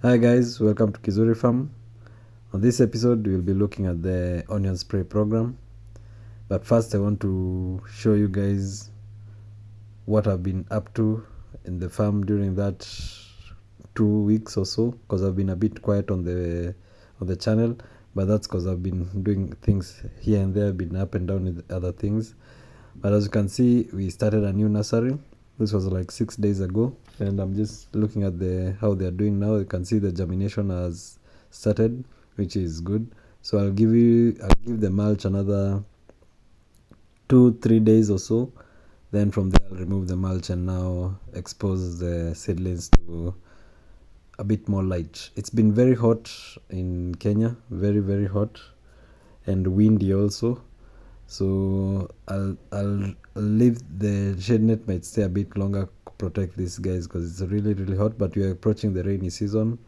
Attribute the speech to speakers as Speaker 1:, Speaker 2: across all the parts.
Speaker 1: Hi guys, welcome to Kizuri Farm. On this episode, we'll be looking at the onion spray program. But first, I want to show you guys what I've been up to in the farm during that 2 weeks or so, because I've been a bit quiet on the channel. But that's because I've been doing things here and there, been up and down with other things. But as you can see, we started a new nursery. This was like 6 days ago, and I'm just looking at how they're doing now. You can see the germination has started, which is good. So I'll give the mulch another 2-3 days or so. Then from there I'll remove the mulch and now expose the seedlings to a bit more light. It's been very hot in Kenya, very, very hot, and windy also. So I'll leave the shade net, might stay a bit longer to protect these guys because it's really, really hot. But we are approaching the rainy season.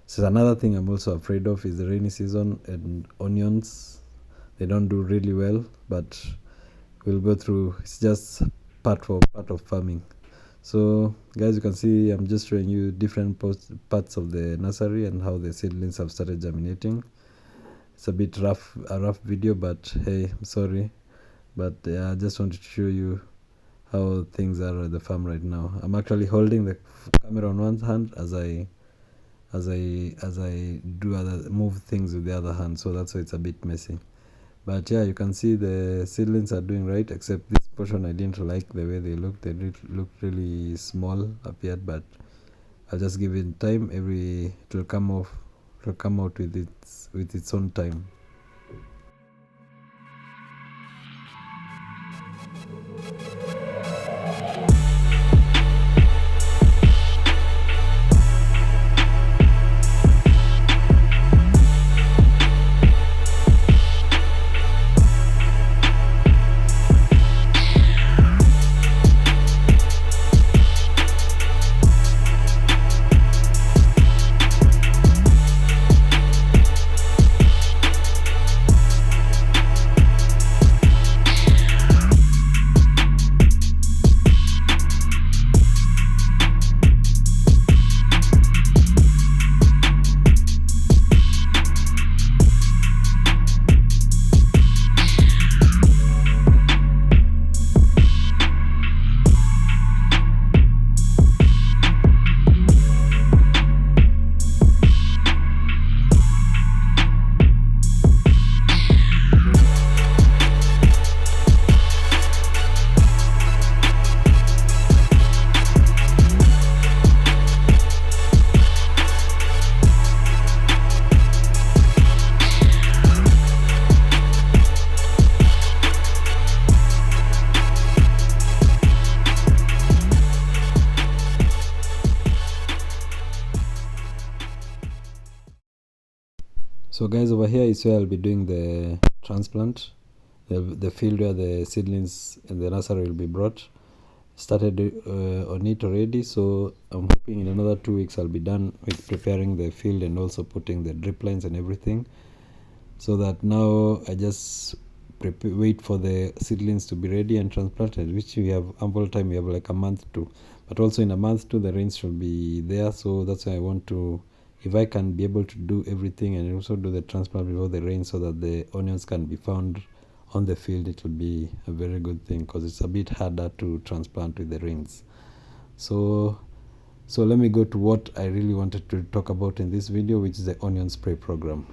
Speaker 1: So another thing I'm also afraid of is the rainy season, and onions, they don't do really well, but we'll go through. It's just part of farming. So guys, you can see I'm just showing you different parts of the nursery and how the seedlings have started germinating. It's a bit a rough video, but hey, I'm sorry. But I just wanted to show you how things are at the farm right now. I'm actually holding the camera on one hand as I move things with the other hand, so that's why it's a bit messy. But yeah, you can see the seedlings are doing right, except this portion I didn't like the way they look. They looked really small up yet, but I'll just give it time. It will come out with its own time. So guys, over here is where I'll be doing the transplant, the field where the seedlings and the nursery will be brought. Started on it already, so I'm hoping in another 2 weeks I'll be done with preparing the field and also putting the drip lines and everything, so that now I just wait for the seedlings to be ready and transplanted, which we have ample time. We have like a month to, but also in a month too the rains should be there, so that's why I want to, if I can be able to do everything and also do the transplant before the rain so that the onions can be found on the field, it will be a very good thing because it's a bit harder to transplant with the rains. So let me go to what I really wanted to talk about in this video, which is the onion spray program.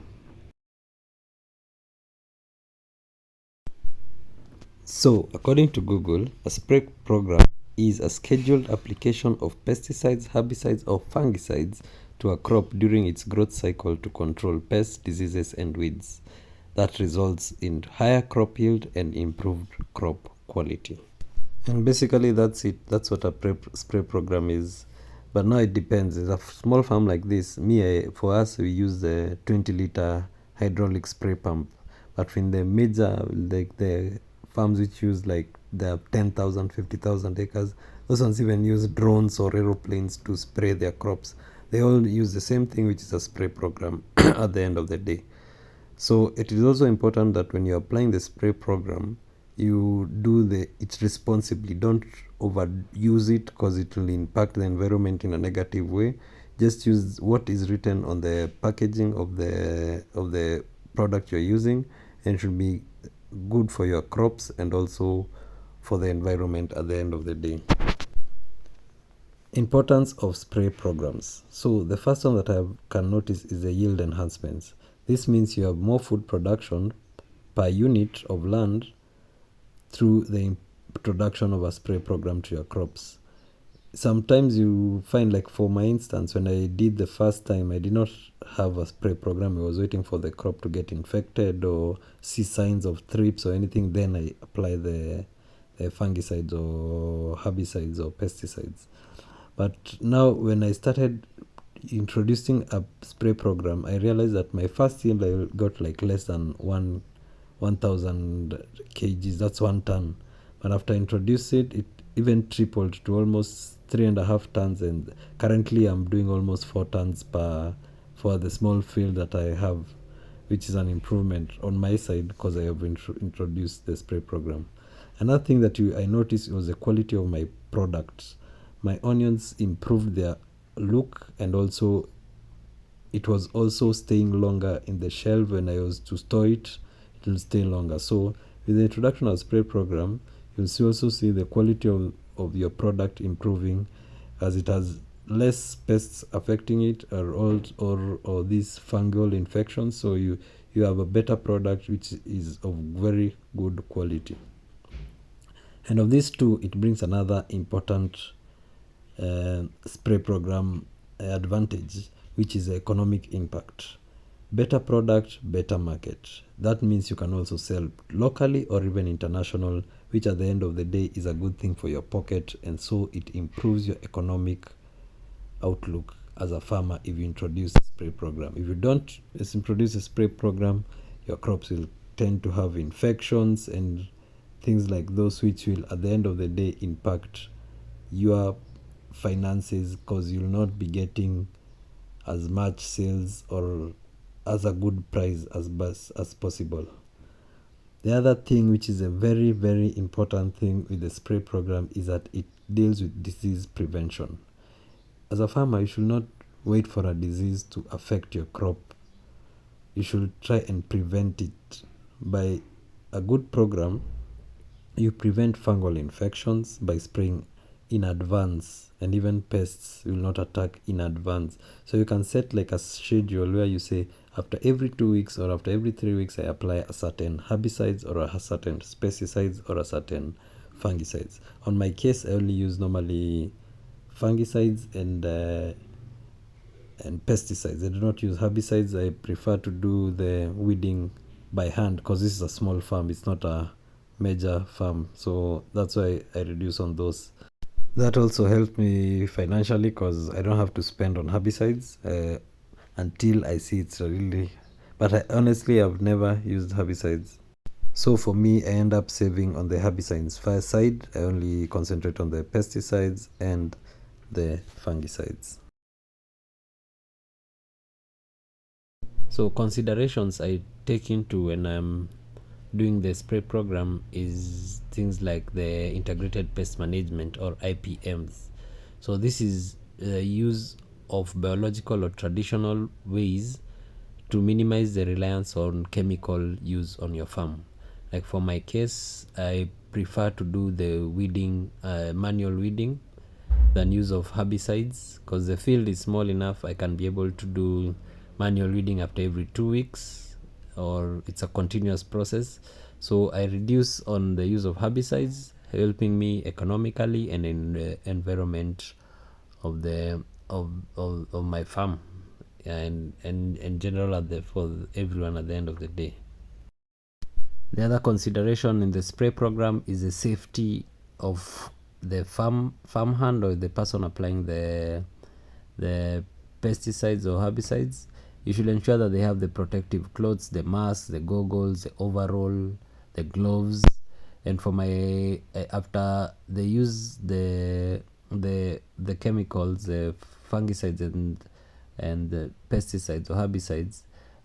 Speaker 1: So according to Google, a spray program is a scheduled application of pesticides, herbicides, or fungicides to a crop during its growth cycle to control pests, diseases, and weeds. That results in higher crop yield and improved crop quality. And basically that's it. That's what a spray program is. But now it depends. It's a small farm like this. For us, we use the 20-liter hydraulic spray pump. But in the major, like the farms which use like the 10,000, 50,000 acres, those ones even use drones or aeroplanes to spray their crops. They all use the same thing, which is a spray program at the end of the day. So it is also important that when you're applying the spray program, you do it responsibly. Don't overuse it because it will impact the environment in a negative way. Just use what is written on the packaging of the product you're using, and it should be good for your crops and also for the environment at the end of the day. Importance of spray programs. So the first one that I can notice is the yield enhancements. This means you have more food production per unit of land through the introduction of a spray program to your crops. Sometimes you find, like for my instance, when I did the first time, I did not have a spray program. I was waiting for the crop to get infected or see signs of thrips or anything, then I apply the fungicides or herbicides or pesticides. But now when I started introducing a spray program, I realized that my first yield I got like less than 1,000 kgs. That's 1 ton. But after I introduced it, it even tripled to almost 3.5 tons, and currently I'm doing almost 4 tons for the small field that I have, which is an improvement on my side because I have introduced the spray program. Another thing that I noticed was the quality of my products. My onions improved their look, and also it was also staying longer in the shelf. When I was to store it, it will stay longer. So with the introduction of spray program, you'll also see the quality of your product improving, as it has less pests affecting it or these fungal infections. So you have a better product which is of very good quality. And of these two, it brings another important spray program advantage, which is the economic impact. Better product, better market. That means you can also sell locally or even international, which at the end of the day is a good thing for your pocket, and so it improves your economic outlook as a farmer if you introduce a spray program. If you don't introduce a spray program, your crops will tend to have infections and things like those, which will at the end of the day impact your finances, because you'll not be getting as much sales or as a good price as possible. The other thing, which is a very, very important thing with the spray program, is that it deals with disease prevention. As a farmer, you should not wait for a disease to affect your crop. You should try and prevent it. By a good program, you prevent fungal infections by spraying in advance, and even pests will not attack in advance. So you can set like a schedule where you say after every 2 weeks or after every 3 weeks I apply a certain herbicides or a certain pesticides or a certain fungicides. On my case, I only use normally fungicides and pesticides. I do not use herbicides. I prefer to do the weeding by hand because this is a small farm, it's not a major farm, so that's why I reduce on those. That also helped me financially because I don't have to spend on herbicides until I see it's really. But I honestly have never used herbicides. So for me, I end up saving on the herbicides side. I only concentrate on the pesticides and the fungicides. So considerations I take into when I'm doing the spray program is things like the integrated pest management or IPMs. So this is the use of biological or traditional ways to minimize the reliance on chemical use on your farm. Like for my case, I prefer to do the weeding, manual weeding, than use of herbicides, because the field is small enough. I can be able to do manual weeding after every 2 weeks, or it's a continuous process. So I reduce on the use of herbicides, helping me economically and in the environment of the of my farm, and in general for everyone at the end of the day. The other consideration in the spray program is the safety of the farmhand or the person applying the pesticides or herbicides. You should ensure that they have the protective clothes, the mask, the goggles, the overall, the gloves. And for my after they use the chemicals, the fungicides and the pesticides or herbicides,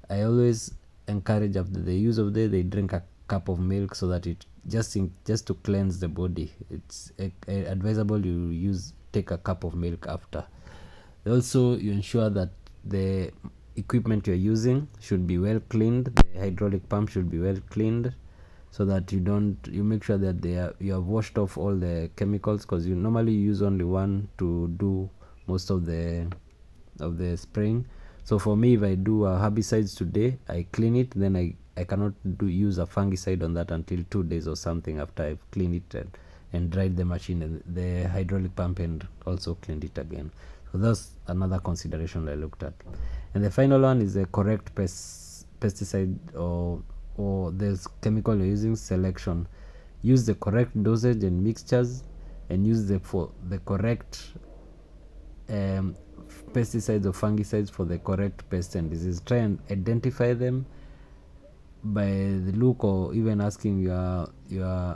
Speaker 1: I always encourage after the use of they drink a cup of milk, so that it just to cleanse the body. It's advisable you take a cup of milk after. Also, you ensure that the equipment you're using should be well cleaned. The hydraulic pump should be well cleaned, so that you make sure that you have washed off all the chemicals, because you normally use only one to do most of the spraying. So for me, if I do herbicides today, I clean it, then I cannot use a fungicide on that until 2 days or something after I've cleaned it and dried the machine and the hydraulic pump and also cleaned it again. So that's another consideration I looked at. And the final one is the correct pesticide or this chemical you're using selection. Use the correct dosage and mixtures, and use the correct pesticides or fungicides for the correct pest and disease. Try and identify them by the look, or even asking your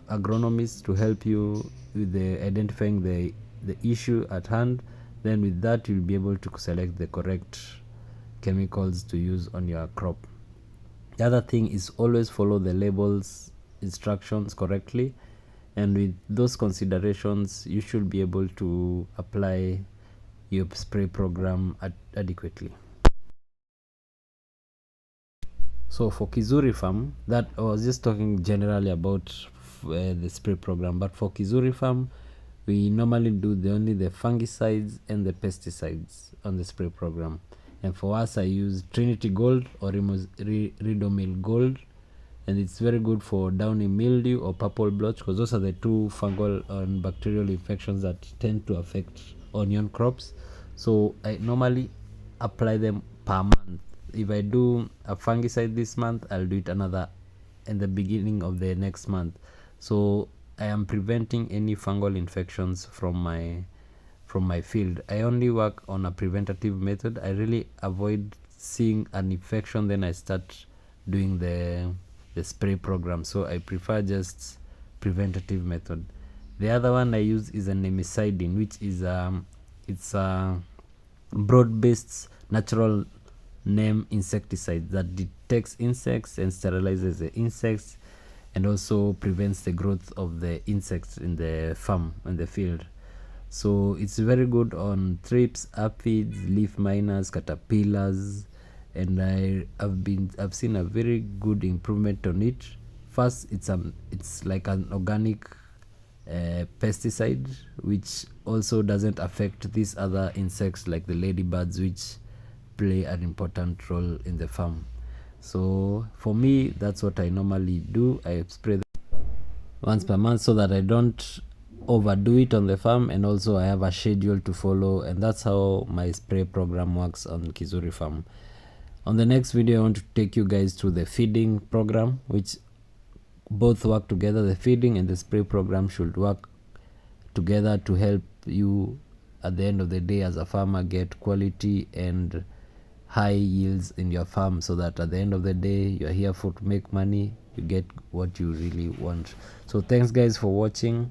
Speaker 1: agronomist to help you with the identifying the issue at hand. Then with that, you'll be able to select the correct chemicals to use on your crop. The other thing is always follow the labels instructions correctly, and with those considerations you should be able to apply your spray program adequately. So for Kizuri farm, that I was just talking generally about the spray program, but for Kizuri farm, we normally do only the fungicides and the pesticides on the spray program. And for us, I use Trinity Gold or Ridomil Gold, and it's very good for downy mildew or purple blotch, because those are the two fungal and bacterial infections that tend to affect onion crops. So I normally apply them per month. If I do a fungicide this month, I'll do it another in the beginning of the next month. So I am preventing any fungal infections from my field. I only work on a preventative method. I really avoid seeing an infection, then I start doing the spray program. So I prefer just preventative method. The other one I use is a nemicidin, which is it's a broad-based natural neem insecticide that detects insects and sterilizes the insects, and also prevents the growth of the insects in the farm and the field. So it's very good on thrips, aphids, leaf miners, caterpillars, and I've seen a very good improvement on it. First, it's like an organic pesticide, which also doesn't affect these other insects like the ladybirds, which play an important role in the farm. So for me, that's what I normally do. I spray once per month so that I don't overdo it on the farm, and also I have a schedule to follow, and that's how my spray program works on Kizuri farm. On the next video, I want to take you guys through the feeding program, which both work together. The feeding and the spray program should work together to help you at the end of the day as a farmer get quality and high yields in your farm, so that at the end of the day you're here to make money, you get what you really want. So thanks guys for watching.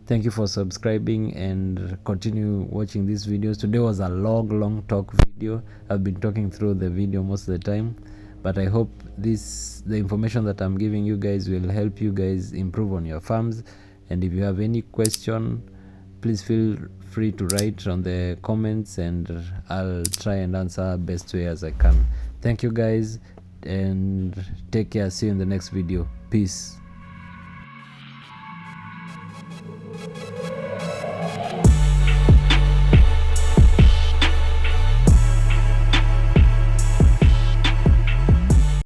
Speaker 1: Thank you for subscribing, and continue watching these videos. Today was a long talk video. I've been talking through the video most of the time, but I hope the information that I'm giving you guys will help you guys improve on your farms. And if you have any question, please feel free to write on the comments, and I'll try and answer best way as I can. Thank you guys, and take care. See you in the next video. Peace.